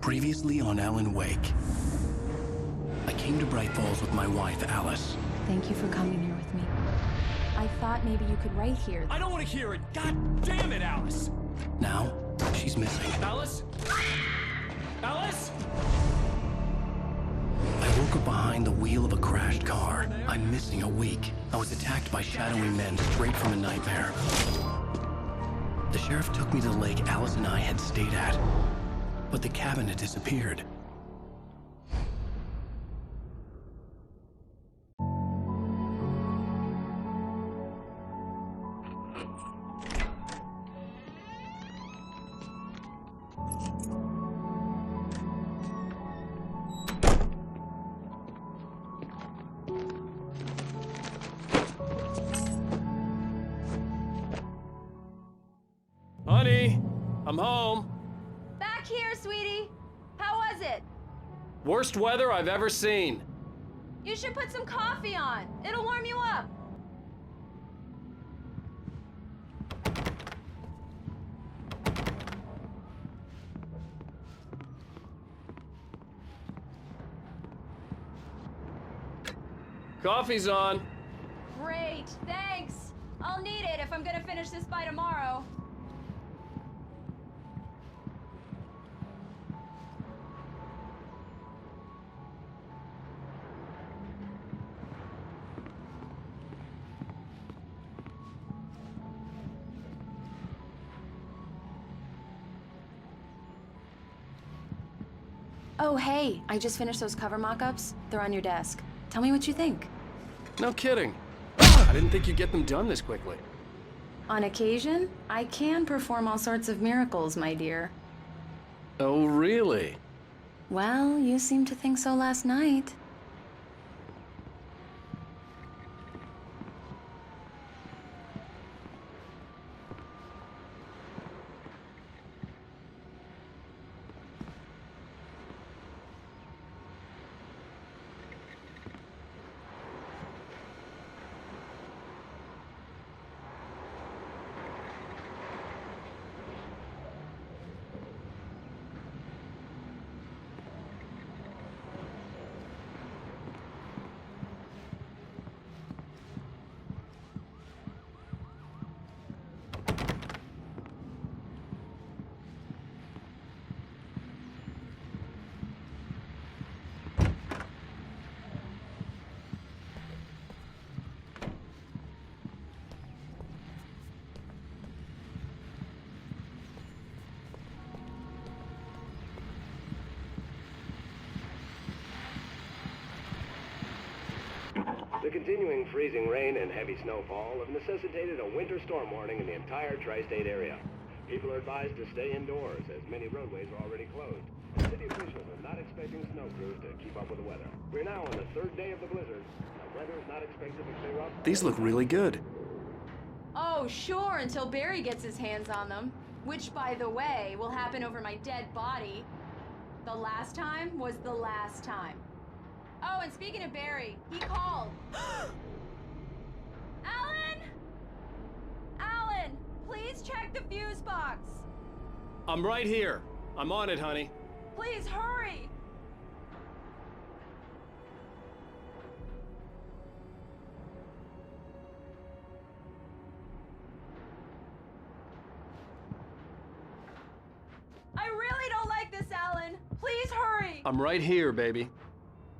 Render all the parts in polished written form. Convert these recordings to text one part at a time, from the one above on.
Previously on Alan Wake. I came to Bright Falls with my wife, Alice. Thank you for coming here with me. I thought maybe you could write here. I don't want to hear it! God damn it, Alice! Now, she's missing. Alice? Alice? I woke up behind the wheel of a crashed car. I'm missing a week. I was attacked by shadowy men straight from a nightmare. The sheriff took me to the lake Alice and I had stayed at. But the cabin had disappeared. Honey, I'm home. Back here, sweetie. How was it? Worst weather I've ever seen. You should put some coffee on. It'll warm you up. Coffee's on. Great, thanks. I'll need it if I'm gonna finish this by tomorrow. Oh, hey, I just finished those cover mock-ups. They're on your desk. Tell me what you think. No kidding. I didn't think you'd get them done this quickly. On occasion, I can perform all sorts of miracles, my dear. Oh, really? Well, you seemed to think so last night. The continuing freezing rain and heavy snowfall have necessitated a winter storm warning in the entire tri-state area. People are advised to stay indoors, as many roadways are already closed. City officials are not expecting snow crews to keep up with the weather. We're now on the third day of the blizzard. The weather is not expected to clear up. These look really good. Oh, sure, until Barry gets his hands on them. Which, by the way, will happen over my dead body. The last time was the last time. Oh, and speaking of Barry, he called. Alan! Alan, please check the fuse box. I'm right here. I'm on it, honey. Please hurry. I really don't like this, Alan. Please hurry. I'm right here, baby.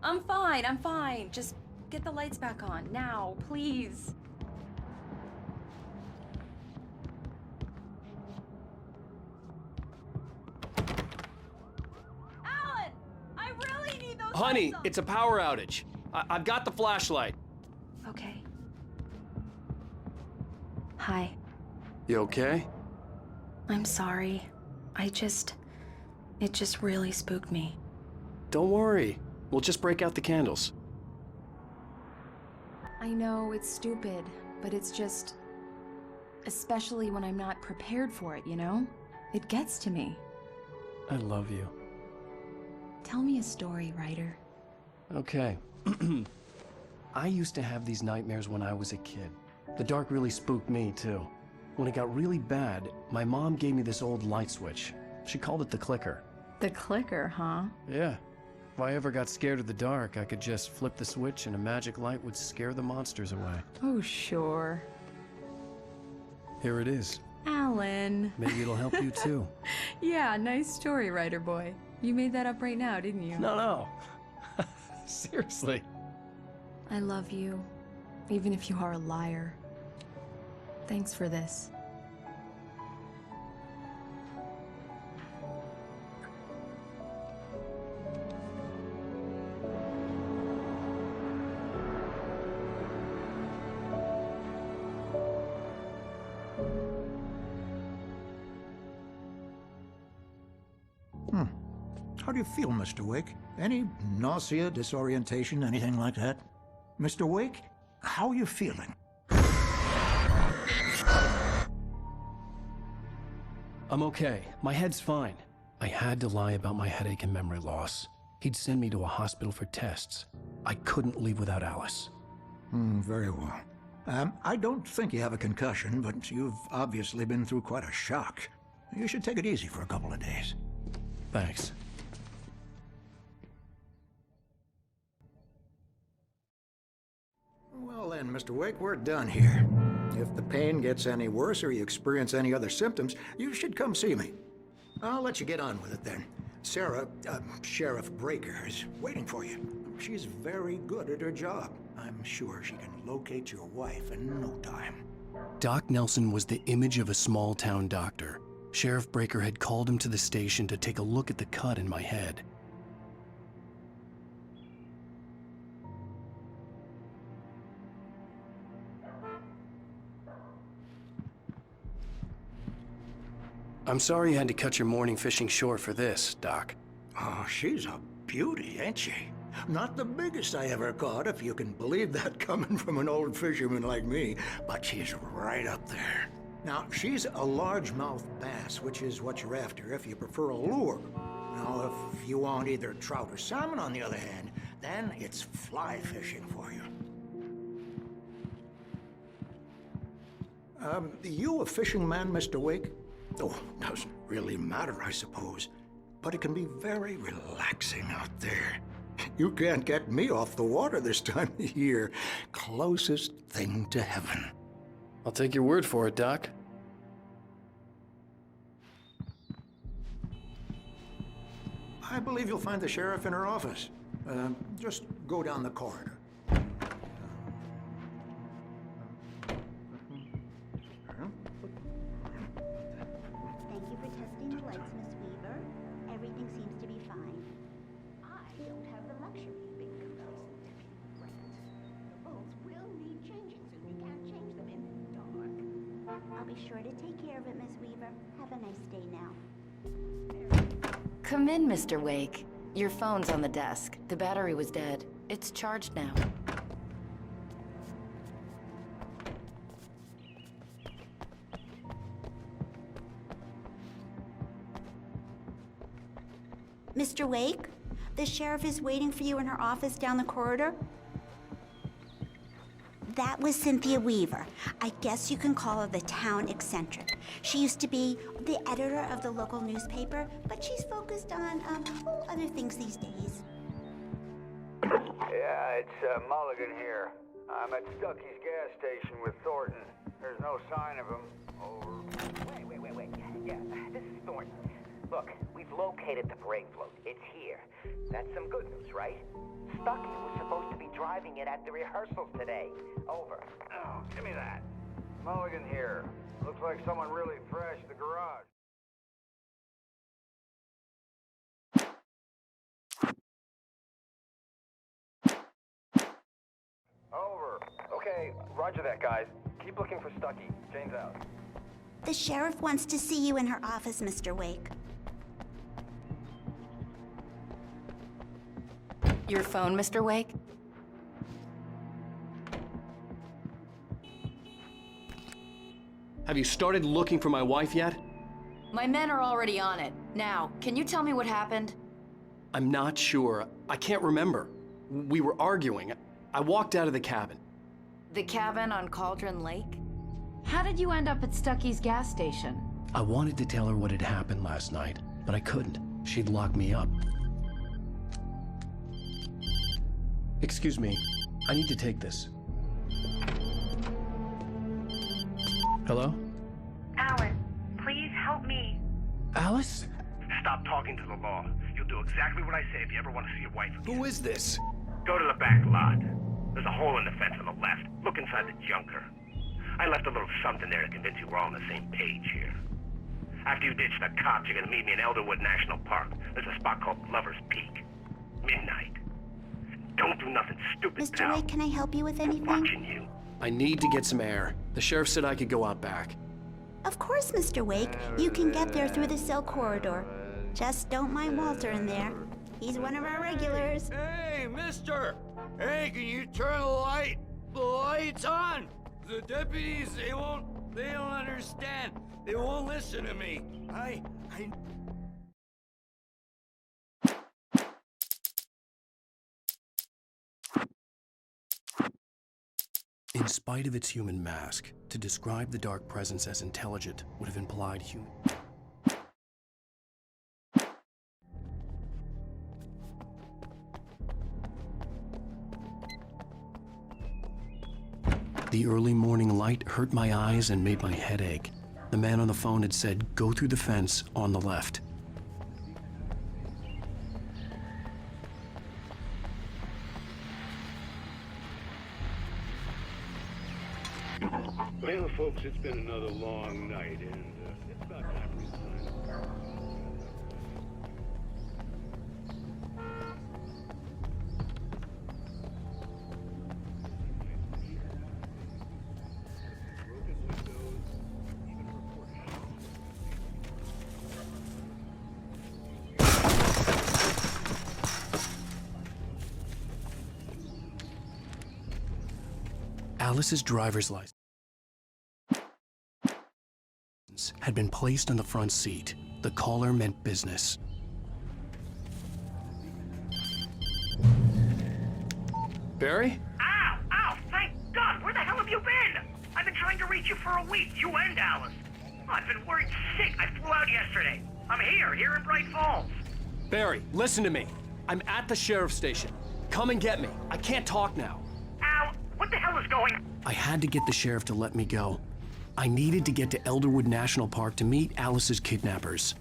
I'm fine. Just get the lights back on, now, please. Alan! I really need those Honey, lights on. it's a power outage. I've got the flashlight. Okay. Hi. You okay? I'm sorry. It just really spooked me. Don't worry. We'll just break out the candles. I know it's stupid, but it's just... especially when I'm not prepared for it, you know? It gets to me. I love you. Tell me a story, writer. Okay. I used to have these nightmares when I was a kid. The dark really spooked me, too. When it got really bad, my mom gave me this old light switch. She called it the clicker. The clicker, huh? Yeah. If I ever got scared of the dark, I could just flip the switch and a magic light would scare the monsters away. Oh, sure. Here it is. Alan. Maybe it'll help you too. Yeah, nice story, writer boy. You made that up right now, didn't you? No. Seriously. I love you, even if you are a liar. Thanks for this. How do you feel, Mr. Wake? Any nausea, disorientation, anything like that? Mr. Wake, how are you feeling? I'm okay. My head's fine. I had to lie about my headache and memory loss. He'd send me to a hospital for tests. I couldn't leave without Alice. Very well. I don't think you have a concussion, but you've obviously been through quite a shock. You should take it easy for a couple of days. Thanks. Well then, Mr. Wake, we're done here. If the pain gets any worse or you experience any other symptoms, you should come see me. I'll let you get on with it then. Sarah, Sheriff Breaker, is waiting for you. She's very good at her job. I'm sure she can locate your wife in no time. Doc Nelson was the image of a small-town doctor. Sheriff Breaker had called him to the station to take a look at the cut in my head. I'm sorry you had to cut your morning fishing short for this, Doc. Oh, she's a beauty, ain't she? Not the biggest I ever caught, if you can believe that coming from an old fisherman like me, but she's right up there. Now, she's a largemouth bass, which is what you're after if you prefer a lure. Now, if you want either trout or salmon, on the other hand, then it's fly fishing for you. You a fishing man, Mr. Wake? Oh, doesn't really matter, I suppose. But it can be very relaxing out there. You can't get me off the water this time of year. Closest thing to heaven. I'll take your word for it, Doc. I believe you'll find the sheriff in her office. Just go down the corridor. Thank you for testing the lights, Miss Weaver. Everything seems to be fine. I don't have the luxury of being composed and deputy The rules will need changing since we can't change them in the dark. I'll be sure to take care of it, Miss Weaver. Have a nice day now. Come in, Mr. Wake. Your phone's on the desk. The battery was dead. It's charged now. Mr. Wake, the sheriff is waiting for you in her office down the corridor. That was Cynthia Weaver. I guess you can call her the town eccentric. She used to be the editor of the local newspaper, but she's focused on, other things these days. Yeah, it's Mulligan here. I'm at Stucky's gas station with Thornton. There's no sign of him. Over. Wait. Yeah, this is Thornton. Look, we've located the brake float. It's here. That's some good news, right? Stucky was supposed to be driving it at the rehearsals today. Over. Oh, give me that. Mulligan here. Looks like someone really thrashed the garage. Over. Okay, roger that, guys. Keep looking for Stucky. Jane's out. The sheriff wants to see you in her office, Mr. Wake. Your phone, Mr. Wake? Have you started looking for my wife yet? My men are already on it. Now, can you tell me what happened? I'm not sure. I can't remember. We were arguing. I walked out of the cabin. The cabin on Cauldron Lake? How did you end up at Stucky's gas station? I wanted to tell her what had happened last night, but I couldn't. she'd lock me up. Excuse me, I need to take this. Hello? Alan, please help me. Alice? Stop talking to the law. You'll do exactly what I say if you ever want to see your wife again. Who is this? Go to the back lot. There's a hole in the fence on the left. Look inside the junker. I left a little something there to convince you we're all on the same page here. After you ditch the cops, you're gonna meet me in Elderwood National Park. There's a spot called Lover's Peak. Midnight. Don't do nothing stupid, Mr. pal. Wake, can I help you with anything? Watching you. I need to get some air. The sheriff said I could go out back. Of course, Mr. Wake. You can get there through the cell corridor. Just don't mind Walter in there. He's one of our regulars. Hey, mister! Hey, can you turn the light? The light's on! The deputies, they don't understand. They won't listen to me. In spite of its human mask, to describe the dark presence as intelligent would have implied human. The early morning light hurt my eyes and made my head ache. The man on the phone had said, "Go through the fence on the left." Well, folks, it's been another long night, and it's about time for me to sign up. Alice's driver's license had been placed on the front seat. The caller meant business. Barry? Ow! Ow! Thank God! Where the hell have you been? I've been trying to reach you for a week, you and Alice. I've been worried sick. I flew out yesterday. I'm here in Bright Falls. Barry, listen to me. I'm at the sheriff's station. Come and get me. I can't talk now. Ow! What the hell is going on? I had to get the sheriff to let me go. I needed to get to Elderwood National Park to meet Alice's kidnappers.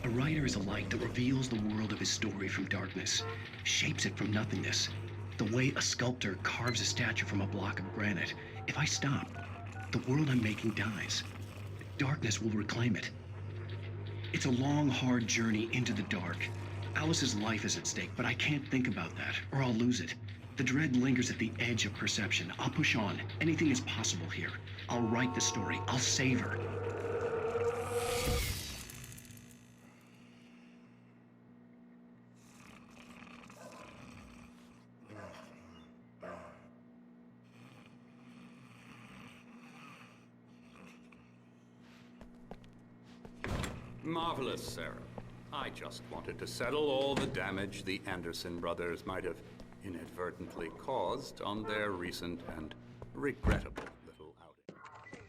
A writer is a light that reveals the world of his story from darkness, shapes it from nothingness. The way a sculptor carves a statue from a block of granite. If I stop, the world I'm making dies. Darkness will reclaim it. It's a long, hard journey into the dark. Alice's life is at stake, but I can't think about that, or I'll lose it. The dread lingers at the edge of perception. I'll push on. Anything is possible here. I'll write the story. I'll save her. Marvelous, Sarah. I just wanted to settle all the damage the Anderson brothers might have inadvertently caused on their recent and regrettable little outing.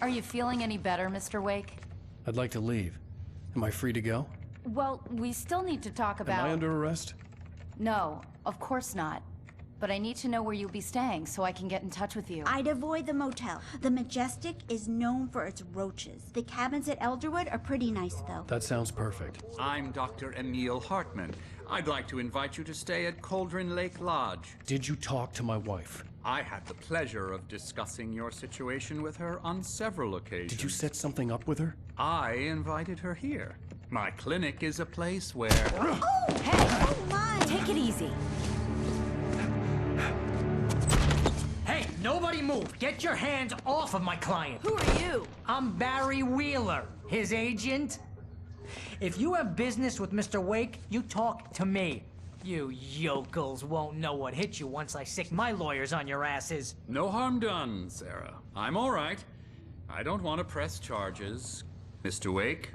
Are you feeling any better, Mr. Wake? I'd like to leave. Am I free to go? Well, we still need to talk about... Am I under arrest? No, of course not. But I need to know where you'll be staying so I can get in touch with you. I'd avoid the motel. The Majestic is known for its roaches. The cabins at Elderwood are pretty nice, though. That sounds perfect. I'm Dr. Emil Hartman. I'd like to invite you to stay at Cauldron Lake Lodge. Did you talk to my wife? I had the pleasure of discussing your situation with her on several occasions. Did you set something up with her? I invited her here. My clinic is a place where... Oh! Hey! Oh, my! Take it easy. Hey, nobody move! Get your hands off of my client! Who are you? I'm Barry Wheeler, his agent. If you have business with Mr. Wake, you talk to me. You yokels won't know what hit you once I sick my lawyers on your asses. No harm done, Sarah. I'm all right. I don't want to press charges. Mr. Wake,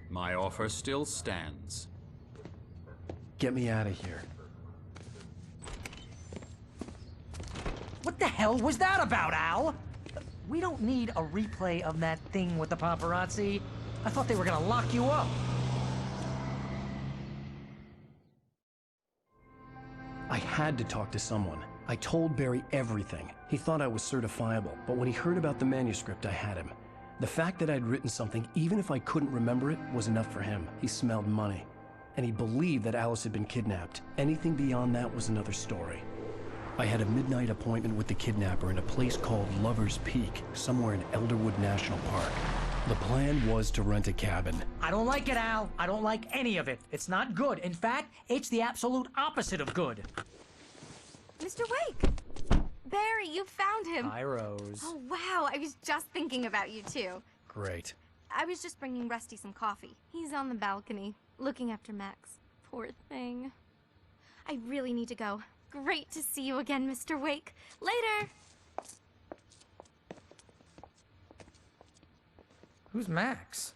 my offer still stands. Get me out of here. What the hell was that about, Al? We don't need a replay of that thing with the paparazzi. I thought they were gonna lock you up. I had to talk to someone. I told Barry everything. He thought I was certifiable, but when he heard about the manuscript, I had him. The fact that I'd written something, even if I couldn't remember it, was enough for him. He smelled money. And he believed that Alice had been kidnapped. Anything beyond that was another story. I had a midnight appointment with the kidnapper in a place called Lover's Peak, somewhere in Elderwood National Park. The plan was to rent a cabin. I don't like it, Al. I don't like any of it. It's not good. In fact, it's the absolute opposite of good. Mr. Wake! Barry, you found him! Hi, Rose. Oh, wow. I was just thinking about you, too. Great. I was just bringing Rusty some coffee. He's on the balcony, looking after Max. Poor thing. I really need to go. Great to see you again, Mr. Wake. Later! Who's Max?